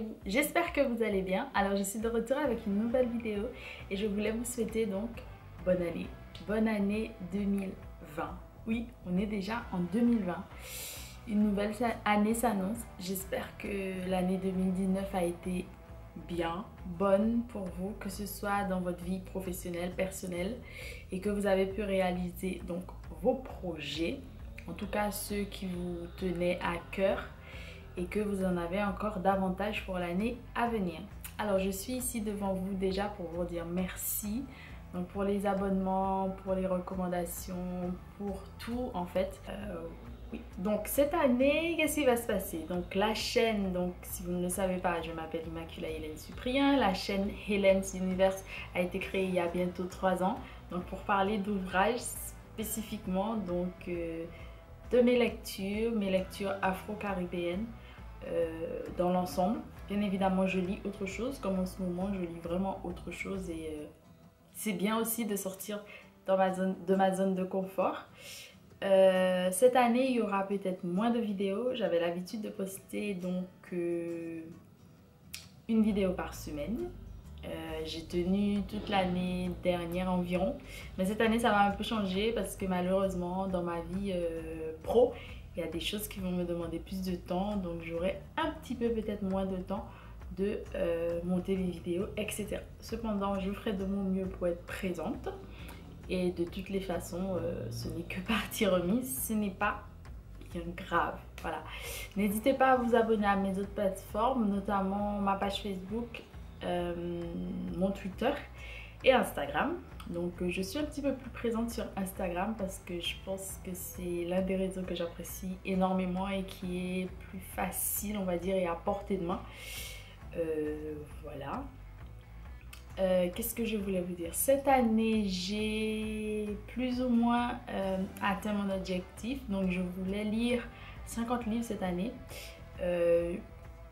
allez-vous? J'espère que vous allez bien. Alors je suis de retour avec une nouvelle vidéo et je voulais vous souhaiter donc bonne année. Bonne année 2020. Oui, on est déjà en 2020. Une nouvelle année s'annonce. J'espère que l'année 2019 a été bien, bonne pour vous, que ce soit dans votre vie professionnelle, personnelle, et que vous avez pu réaliser donc vos projets, en tout cas ceux qui vous tenaient à cœur, et que vous en avez encore davantage pour l'année à venir. Alors je suis ici devant vous déjà pour vous dire merci, donc pour les abonnements, pour les recommandations, pour tout en fait. Oui. Donc cette année, qu'est-ce qui va se passer? Donc la chaîne, donc si vous ne le savez pas, je m'appelle Immaculée Hélène Cyprien. La chaîne Hélène's Universe a été créée il y a bientôt 3 ans. Donc pour parler d'ouvrages spécifiquement, donc de mes lectures afro-caribéennes dans l'ensemble. Bien évidemment, je lis autre chose, comme en ce moment, je lis vraiment autre chose et c'est bien aussi de sortir de ma zone de confort. Cette année, il y aura peut-être moins de vidéos. J'avais l'habitude de poster donc une vidéo par semaine. J'ai tenu toute l'année dernière environ, mais cette année ça va un peu changer parce que malheureusement dans ma vie pro il y a des choses qui vont me demander plus de temps, donc j'aurai un petit peu peut-être moins de temps de monter les vidéos, etc. Cependant je ferai de mon mieux pour être présente et de toutes les façons ce n'est que partie remise, ce n'est pas bien grave. Voilà, n'hésitez pas à vous abonner à mes autres plateformes, notamment ma page Facebook, mon Twitter et Instagram. Donc je suis un petit peu plus présente sur Instagram parce que je pense que c'est l'un des réseaux que j'apprécie énormément et qui est plus facile, on va dire, et à portée de main. Voilà. Qu'est-ce que je voulais vous dire? Cette année, j'ai plus ou moins atteint mon objectif. Donc je voulais lire 50 livres cette année.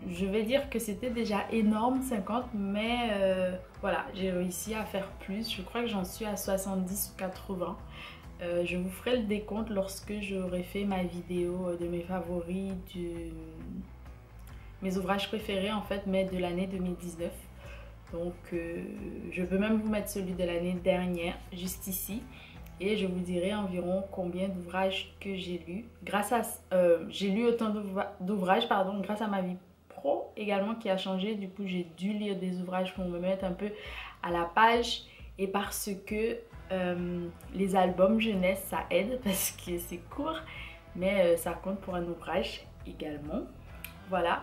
Je vais dire que c'était déjà énorme 50, mais voilà, j'ai réussi à faire plus. Je crois que j'en suis à 70 ou 80. Je vous ferai le décompte lorsque j'aurai fait ma vidéo de mes favoris, mes ouvrages préférés en fait, mais de l'année 2019. Donc je peux même vous mettre celui de l'année dernière, juste ici. Et je vous dirai environ combien d'ouvrages que j'ai lus. J'ai lu autant d'ouvrages grâce à ma vie pro également qui a changé. Du coup j'ai dû lire des ouvrages pour me mettre un peu à la page. Et parce que les albums jeunesse ça aide parce que c'est court. Mais ça compte pour un ouvrage également. Voilà.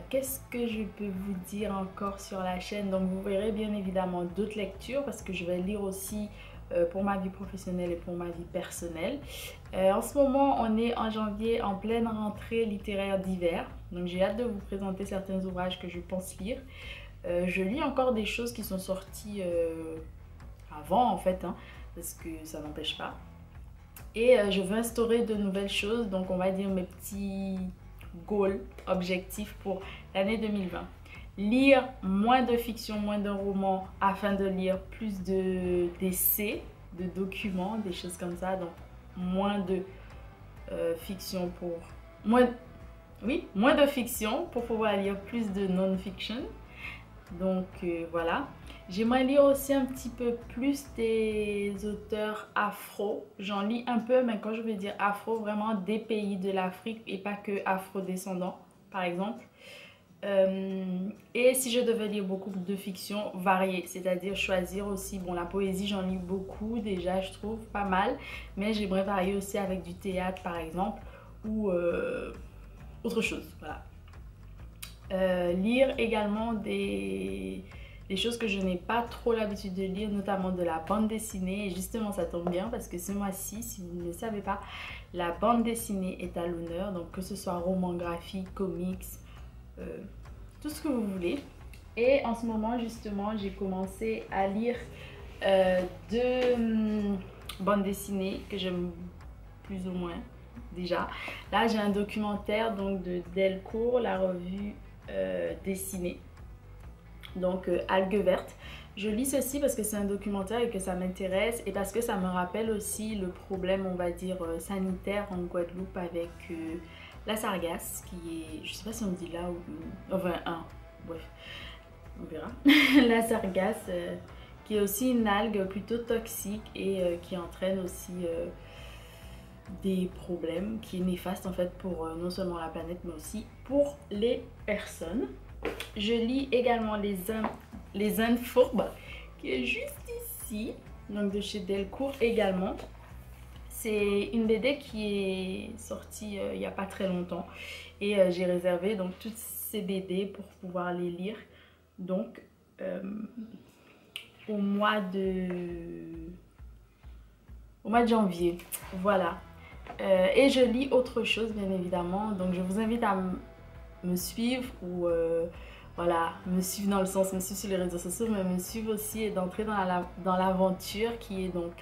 Qu'est-ce que je peux vous dire encore sur la chaîne? Donc vous verrez bien évidemment d'autres lectures parce que je vais lire aussi pour ma vie professionnelle et pour ma vie personnelle. En ce moment on est en janvier, en pleine rentrée littéraire d'hiver, donc j'ai hâte de vous présenter certains ouvrages que je pense lire. Je lis encore des choses qui sont sorties avant en fait, hein, parce que ça n'empêche pas. Et je veux instaurer de nouvelles choses, donc on va dire mes petits goals, objectifs pour l'année 2020. Lire moins de fiction, moins de romans afin de lire plus d'essais, de documents, des choses comme ça. Donc moins de fiction pour... moins de fiction pour pouvoir lire plus de non-fiction. Donc voilà. J'aimerais lire aussi un petit peu plus des auteurs afro. J'en lis un peu, mais quand je veux dire afro, vraiment des pays de l'Afrique et pas que afro-descendants, par exemple. Et si je devais lire beaucoup de fiction, variée, c'est-à-dire choisir aussi, bon la poésie j'en lis beaucoup déjà, je trouve pas mal, mais j'aimerais varier aussi avec du théâtre par exemple, ou autre chose, voilà. Lire également des choses que je n'ai pas trop l'habitude de lire, notamment de la bande dessinée. Et justement ça tombe bien parce que ce mois-ci, si vous ne le savez pas, la bande dessinée est à l'honneur. Donc que ce soit roman graphique, comics, tout ce que vous voulez. Et en ce moment justement j'ai commencé à lire deux bandes dessinées que j'aime plus ou moins déjà. Là j'ai un documentaire donc de Delcourt, la revue dessinée, donc Algues Vertes. Je lis ceci parce que c'est un documentaire et que ça m'intéresse et parce que ça me rappelle aussi le problème on va dire sanitaire en Guadeloupe avec la sargasse, qui est, je sais pas si on dit là ou enfin un, bref, on verra. La sargasse, qui est aussi une algue plutôt toxique et qui entraîne aussi des problèmes, qui est néfaste en fait pour non seulement la planète mais aussi pour les personnes. Je lis également Les Indes fourbes, qui est juste ici, donc de chez Delcourt également. C'est une BD qui est sortie il n'y a pas très longtemps et j'ai réservé donc toutes ces BD pour pouvoir les lire donc au mois de janvier, voilà. Et je lis autre chose bien évidemment, donc je vous invite à me suivre ou voilà, me suivre dans le sens me suivre sur les réseaux sociaux, mais me suivre aussi et d'entrer dans l'aventure qui est donc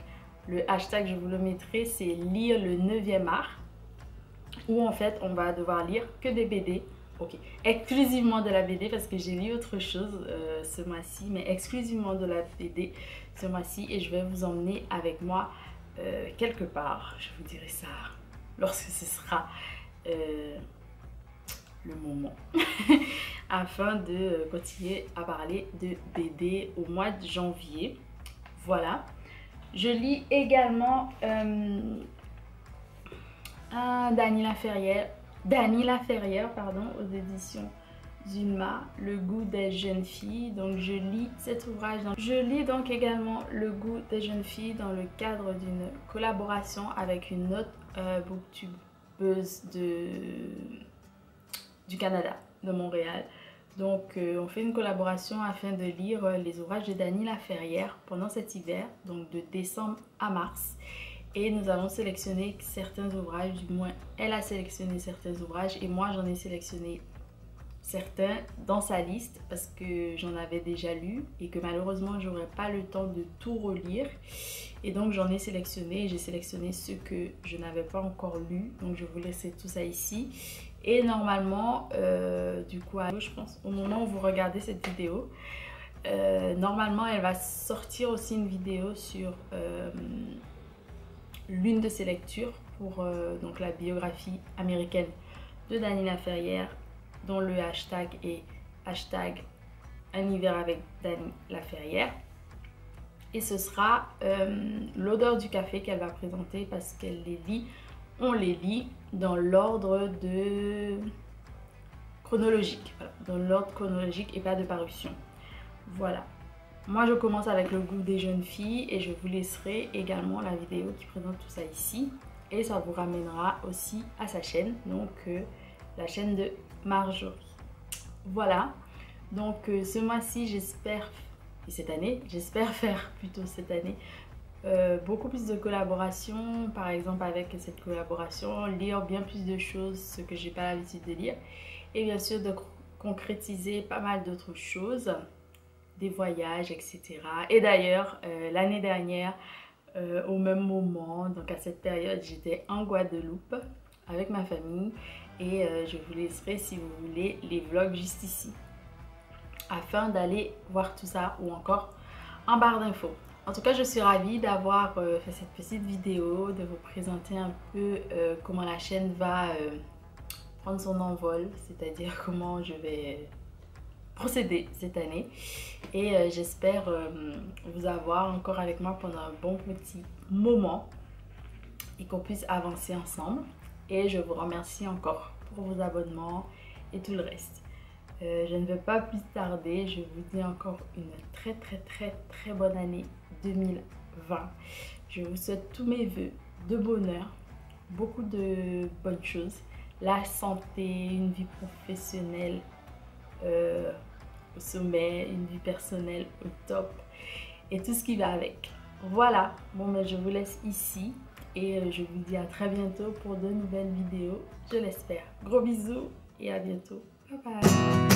le hashtag, je vous le mettrai, c'est lire le 9e art, où en fait on va devoir lire que des BD, ok, exclusivement de la BD parce que j'ai lu autre chose ce mois-ci, mais exclusivement de la BD ce mois-ci, et je vais vous emmener avec moi quelque part, je vous dirai ça lorsque ce sera le moment afin de continuer à parler de BD au mois de janvier. Voilà. Je lis également Dany Laferrière, pardon, aux éditions Zulma, Le goût des jeunes filles. Donc je lis cet ouvrage. Je lis donc également Le goût des jeunes filles dans le cadre d'une collaboration avec une autre booktubeuse du Canada, de Montréal. Donc on fait une collaboration afin de lire les ouvrages de Dany Laferrière pendant cet hiver, donc de décembre à mars. Et nous avons sélectionné certains ouvrages, du moins elle a sélectionné certains ouvrages et moi j'en ai sélectionné certains dans sa liste parce que j'en avais déjà lu et que malheureusement j'aurais pas le temps de tout relire. Et donc j'en ai sélectionné, j'ai sélectionné ceux que je n'avais pas encore lus, donc je vous laisserai tout ça ici. Et normalement, du coup, je pense au moment où vous regardez cette vidéo, normalement elle va sortir aussi une vidéo sur l'une de ses lectures pour donc la biographie américaine de Dany Laferrière, dont le hashtag est hashtag Un hiver avec Dany Laferrière. Et ce sera L'odeur du café qu'elle va présenter parce qu'elle les lit. On les lit dans l'ordre chronologique, voilà, dans l'ordre chronologique et pas de parution. Voilà. Moi, je commence avec Le goût des jeunes filles et je vous laisserai également la vidéo qui présente tout ça ici. Et ça vous ramènera aussi à sa chaîne, donc la chaîne de Marjorie. Voilà. Donc ce mois-ci, j'espère, et cette année, j'espère faire plutôt cette année, beaucoup plus de collaborations, par exemple avec cette collaboration, lire bien plus de choses, ce que j'ai pas l'habitude de lire, et bien sûr de concrétiser pas mal d'autres choses, des voyages, etc. Et d'ailleurs, l'année dernière, au même moment, donc à cette période, j'étais en Guadeloupe avec ma famille et je vous laisserai, si vous voulez, les vlogs juste ici, afin d'aller voir tout ça ou encore en barre d'infos. En tout cas, je suis ravie d'avoir fait cette petite vidéo, de vous présenter un peu comment la chaîne va prendre son envol, c'est-à-dire comment je vais procéder cette année. Et j'espère vous avoir encore avec moi pendant un bon petit moment et qu'on puisse avancer ensemble. Et je vous remercie encore pour vos abonnements et tout le reste. Je ne veux pas plus tarder, je vous dis encore une très bonne année 2020. Je vous souhaite tous mes vœux de bonheur, beaucoup de bonnes choses, la santé, une vie professionnelle au sommet, une vie personnelle au top et tout ce qui va avec. Voilà, bon ben je vous laisse ici et je vous dis à très bientôt pour de nouvelles vidéos, je l'espère. Gros bisous et à bientôt. Bye bye.